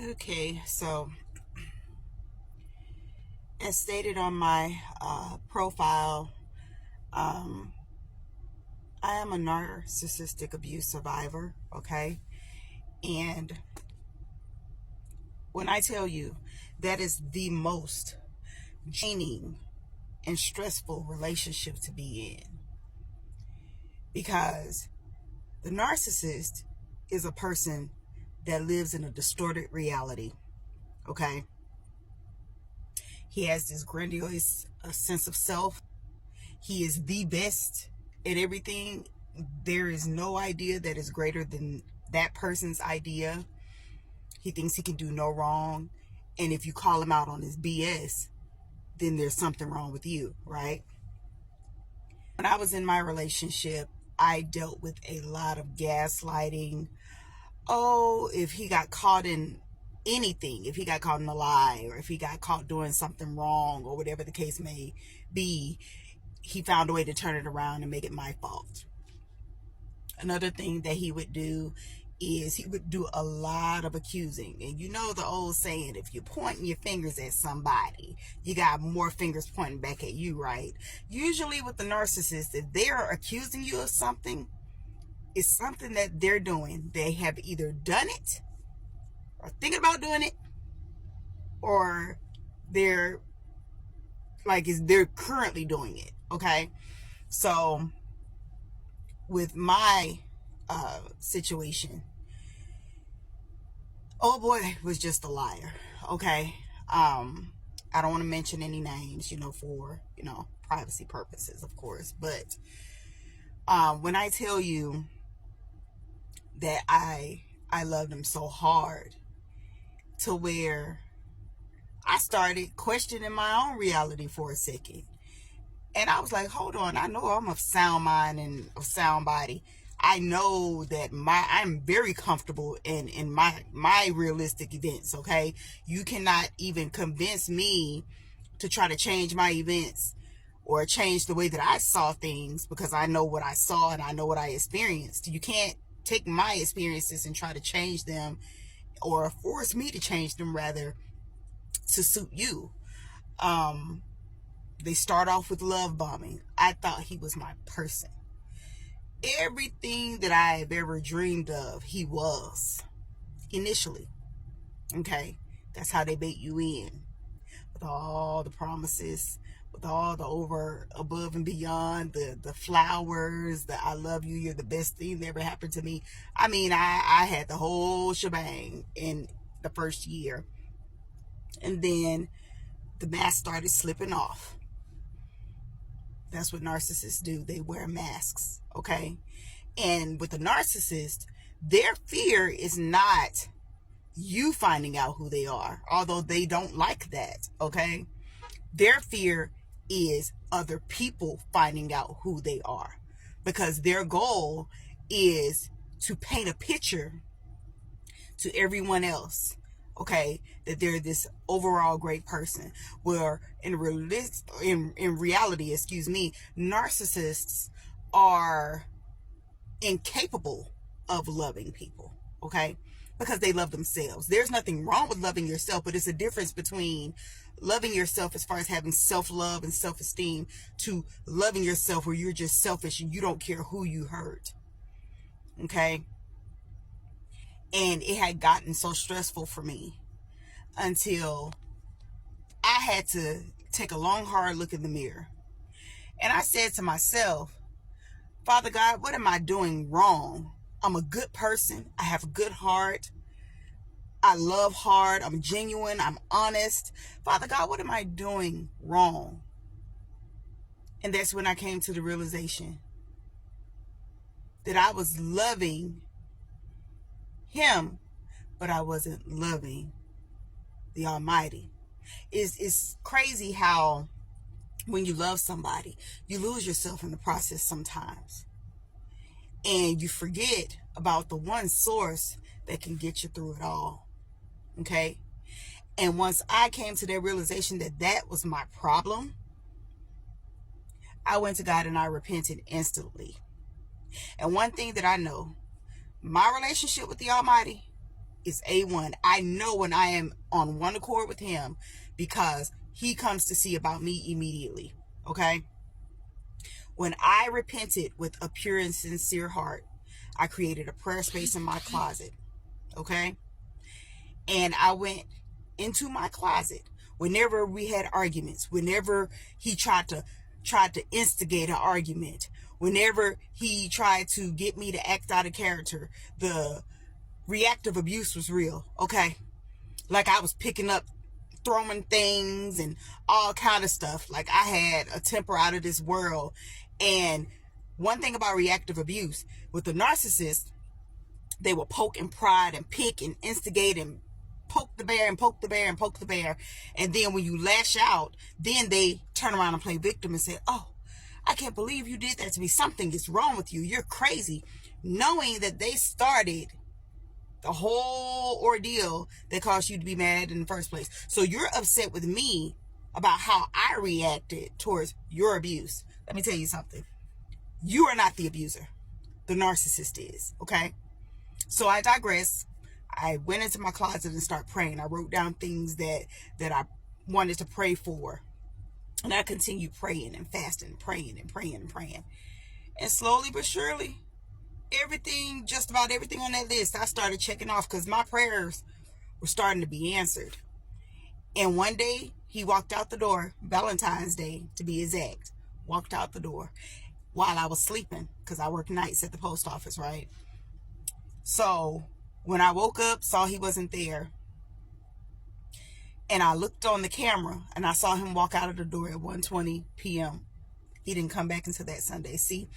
Okay, so as stated on my profile, um, I am a narcissistic abuse survivor, okay? And when I tell you that is the most draining and stressful relationship to be in, because the narcissist is a person that lives in a distorted reality, okay? He has this grandiose sense of self. He is the best at everything. There is no idea that is greater than that person's idea. He thinks he can do no wrong. And if you call him out on his BS, then there's something wrong with you, right? When I was in my relationship, I dealt with a lot of gaslighting. Oh, if he got caught in anything, if he got caught in a lie, or if he got caught doing something wrong, or whatever the case may be, he found a way to turn it around and make it my fault. Another thing that he would do is he would do a lot of accusing. And you know the old saying, if you're pointing your fingers at somebody, you got more fingers pointing back at you, right? Usually with the narcissist, if they're accusing you of something, it's something that they're doing. They have either done it or thinking about doing it, or they're they're currently doing it. Okay. So with my situation, oh boy was just a liar. Okay. I don't want to mention any names, for privacy purposes, of course. But when I tell you that I loved him so hard to where I started questioning my own reality for a second. And I was like, hold on, I know I'm of sound mind and of sound body. I know that I'm very comfortable in my realistic events, okay? You cannot even convince me to try to change my events or change the way that I saw things, because I know what I saw and I know what I experienced. You can't take my experiences and try to change them, or force me to change them, rather, to suit you. They start off with love bombing. I thought he was my person. Everything that I have ever dreamed of, he was initially. Okay, that's how they bait you in, with all the promises, with all the over, above and beyond, the flowers, the I love you, you're the best thing that ever happened to me. I mean, I had the whole shebang in the first year, and then the mask started slipping off. That's what narcissists do. They wear masks, okay? And with the narcissist, their fear is not you finding out who they are, although they don't like that, okay? Their fear is other people finding out who they are, because their goal is to paint a picture to everyone else, okay, that they're this overall great person, where in reality, excuse me, narcissists are incapable of loving people, okay, because they love themselves. There's nothing wrong with loving yourself, but it's a difference between loving yourself as far as having self-love and self-esteem, to loving yourself where you're just selfish and you don't care who you hurt, okay? And it had gotten so stressful for me until I had to take a long, hard look in the mirror. And I said to myself, Father God, what am I doing wrong? I'm a good person. I have a good heart. I love hard. I'm genuine. I'm honest. Father God, what am I doing wrong? And that's when I came to the realization that I was loving him, but I wasn't loving the Almighty. It's crazy how when you love somebody, you lose yourself in the process sometimes. And you forget about the one source that can get you through it all. Okay? And once I came to that realization that that was my problem, I went to God and I repented instantly. And one thing that I know, my relationship with the Almighty is A1. I know when I am on one accord with him because he comes to see about me immediately. Okay? When I repented with a pure and sincere heart, I created a prayer space in my closet. Okay? And I went into my closet whenever we had arguments, whenever he tried to instigate an argument, whenever he tried to get me to act out of character, the reactive abuse was real. Okay? Like I was picking up, throwing things and all kind of stuff. Like I had a temper out of this world. And one thing about reactive abuse with the narcissist, they will poke and prod and pick and instigate and poke the bear and poke the bear and poke the bear. And then when you lash out, then they turn around and play victim and say, oh, I can't believe you did that to me. Something is wrong with you. You're crazy. Knowing that they started the whole ordeal that caused you to be mad in the first place. So you're upset with me about how I reacted towards your abuse. Let me tell you something. You are not the abuser. The narcissist is. Okay? So I digress. I went into my closet and started praying. I wrote down things that I wanted to pray for. And I continued praying and fasting, praying and praying and praying. And slowly but surely, just about everything on that list, I started checking off because my prayers were starting to be answered. And one day, he walked out the door, Valentine's Day to be exact, walked out the door while I was sleeping because I work nights at the post office, right? So when I woke up, saw he wasn't there, and I looked on the camera and I saw him walk out of the door at 1:20 p.m. He didn't come back until that Sunday. See,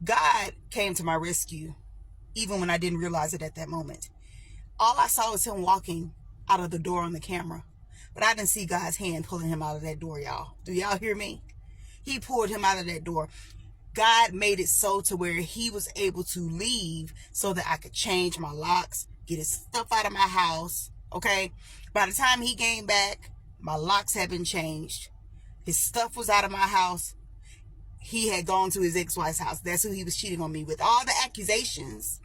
God came to my rescue even when I didn't realize it at that moment. All I saw was him walking out of the door on the camera, but I didn't see God's hand pulling him out of that door, y'all. Do y'all hear me? He pulled him out of that door. God made it so to where he was able to leave so that I could change my locks, get his stuff out of my house. Okay? By the time he came back, my locks had been changed. His stuff was out of my house. He had gone to his ex-wife's house. That's who he was cheating on me with. All the accusations,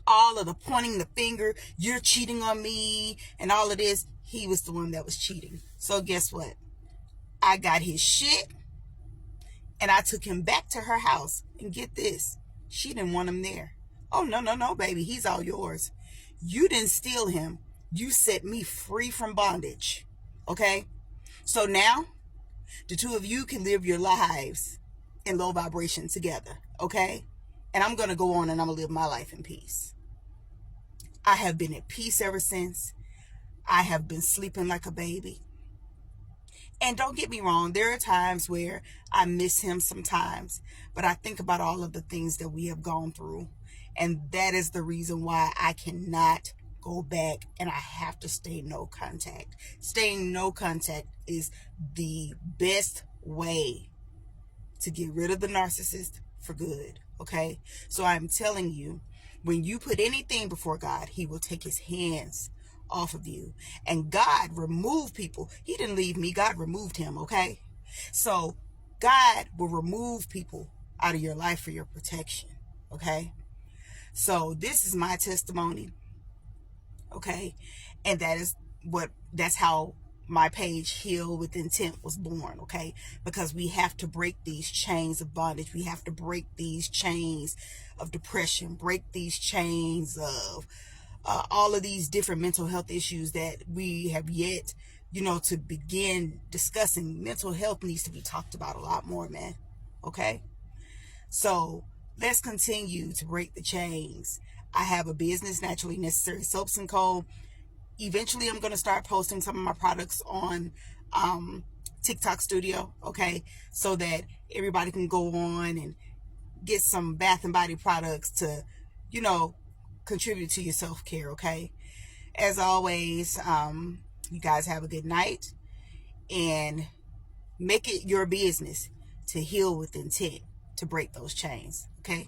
all of the pointing the finger, you're cheating on me, and all of this, he was the one that was cheating. So guess what? I got his shit, and I took him back to her house. And get this, she didn't want him there. Oh, no, baby. He's all yours. You didn't steal him. You set me free from bondage. Okay? So now, the two of you can live your lives in low vibration together. Okay? And I'm going to go on and I'm going to live my life in peace. I have been at peace ever since. I have been sleeping like a baby. And don't get me wrong, there are times where I miss him sometimes, but I think about all of the things that we have gone through. And that is the reason why I cannot go back and I have to stay no contact. Staying no contact is the best way to get rid of the narcissist for good. Okay? So I'm telling you, when you put anything before God, he will take his hands off of you. And God removed people. He didn't leave me. God removed him. Okay? So God will remove people out of your life for your protection. Okay? So this is my testimony. Okay? And that's how my page Heal with Intent was born. Okay? Because we have to break these chains of bondage. We have to break these chains of depression, break these chains of all of these different mental health issues that we have yet, to begin discussing. Mental health needs to be talked about a lot more, man. Okay? So let's continue to break the chains. I have a business, Naturally Necessary Soaps & Co. Eventually, I'm going to start posting some of my products on TikTok Studio, okay? So that everybody can go on and get some bath and body products to, contribute to your self-care, okay? As always, you guys have a good night, and make it your business to heal with intent to break those chains, okay?